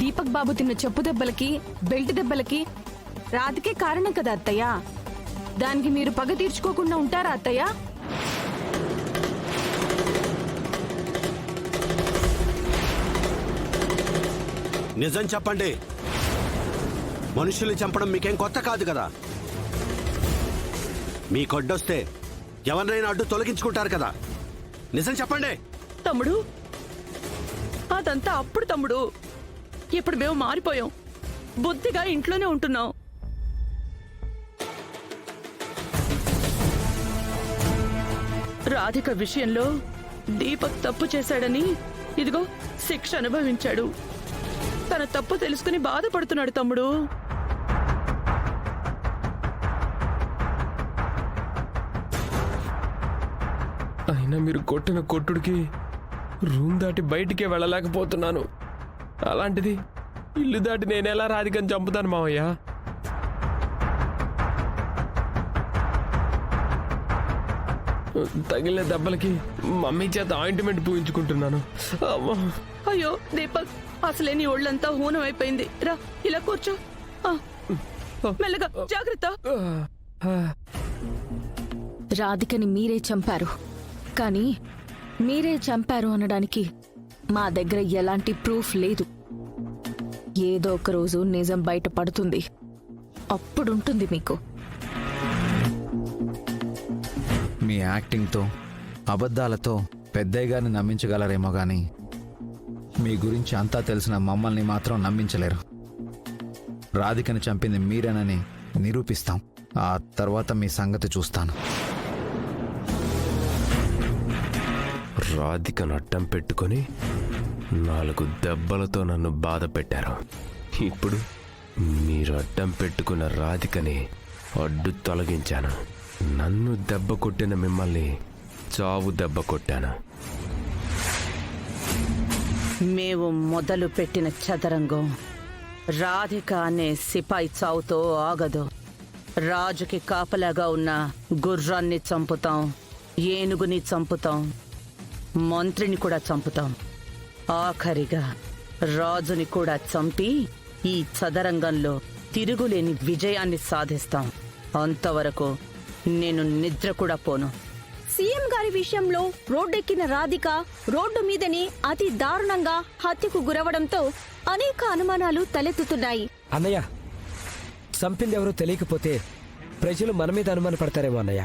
దీపక్ బాబు తిన్న చెప్పు దెబ్బలకి బెల్ట్ దెబ్బలకి రాధికే కారణం కదా అత్తయ్య. దానికి మీరు పగ తీర్చుకోకుండా ఉంటారా అత్తయ్య? నిజం చెప్పండి. మనుషుల్ని చంపడం మీకేం కొత్త కాదు కదా. మీకొడ్డొస్తే ఎవరినైనా అడ్డు తొలగించుకుంటారు కదా. నిజం చెప్పండి. తమ్ముడు, అదంతా అప్పుడు తమ్ముడు. ఇప్పుడు మేము మారిపోయాం. బుద్ధిగా ఇంట్లోనే ఉంటున్నాం. రాధిక విషయంలో దీపక్ తప్పు చేశాడని ఇదిగో శిక్ష అనుభవించాడు. తన తప్పు తెలుసుకుని బాధపడుతున్నాడు తమ్ముడు. అయినా మీరు కొట్టిన కొట్టుడికి రూమ్ దాటి బయటికే వెళ్ళలేకపోతున్నాను. అలాంటిది ఇల్లు దాటి నేనెలా రాధికని చంపుతాను మావయ్య? తగిలిన దెబ్బలకి మమ్మీ చేత ఆయింట్మెంట్ పూయించుకుంటున్నాను. అయ్యో దీపక్, అసలే నీ ఒళ్ళంతా హూనం అయిపోయింది. రా, ఇలా కూర్చో. మెల్లగా, జాగ్రత్త. రాధికని మీరే చంపారు, కానీ మీరే చంపారు అనడానికి మా దగ్గర ఎలాంటి ప్రూఫ్ లేదు. ఏదో ఒక రోజు నిజం బయటపడుతుంది. అప్పుడుంటుంది మీకు. మీ యాక్టింగ్తో అబద్ధాలతో పెద్దయ్య గారిని నమ్మించగలరేమో కానీ మీ గురించి అంతా తెలిసిన మమ్మల్ని మాత్రం నమ్మించలేరు. రాధికని చంపింది మీరేనని నిరూపిస్తాం. ఆ తర్వాత మీ సంగతి చూస్తాను. రాధికను అడ్డం పెట్టుకొని 4 దెబ్బలతో నన్ను బాధ పెట్టారు. ఇప్పుడు మీరు అడ్డం పెట్టుకున్న రాధికని అడ్డు తొలగించాను. నన్ను దెబ్బ కొట్టిన మిమ్మల్ని చావు దెబ్బ కొట్టాను. మేము మొదలు పెట్టిన చదరంగం రాధిక అనే సిపాయి చావుతో ఆగదు. రాజుకి కాపలాగా ఉన్న గుర్రాన్ని చంపుతాం, ఏనుగుని చంపుతాం, మంత్రిని కూడా చంపుతాం. ఆఖరిగా రాజుని కూడా చంపి ఈ చదరంగంలో తిరుగులేని విజయాన్ని సాధిస్తాం. అంతవరకు నేను నిద్ర కూడా పోను. సీఎం గారి విషయంలో రోడ్డెక్కిన రాధిక రోడ్డు మీదనే అతి దారుణంగా హత్యకు గురవడంతో అనేక అనుమానాలు తలెత్తుతున్నాయి. అన్నయ్య, చంపింది ఎవరో తెలియకపోతే ప్రజలు మన మీద అనుమానపడతారేమో అన్నయ్య.